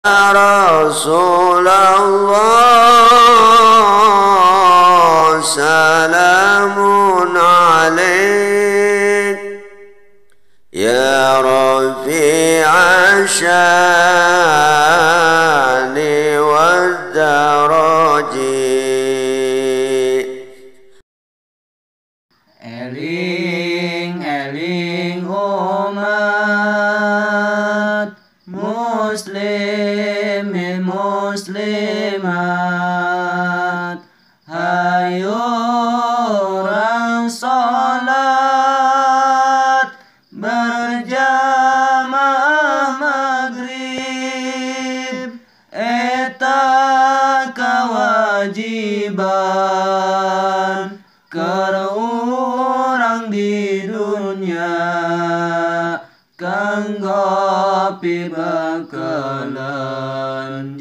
رسول الله سلام عليك يا رفيع الشان والدرج. Eling-eling umat muslimin muslimat, hayo orang salat berjamaah maghrib, eta kewajiban keur urang di dunya kanggo pibakaleun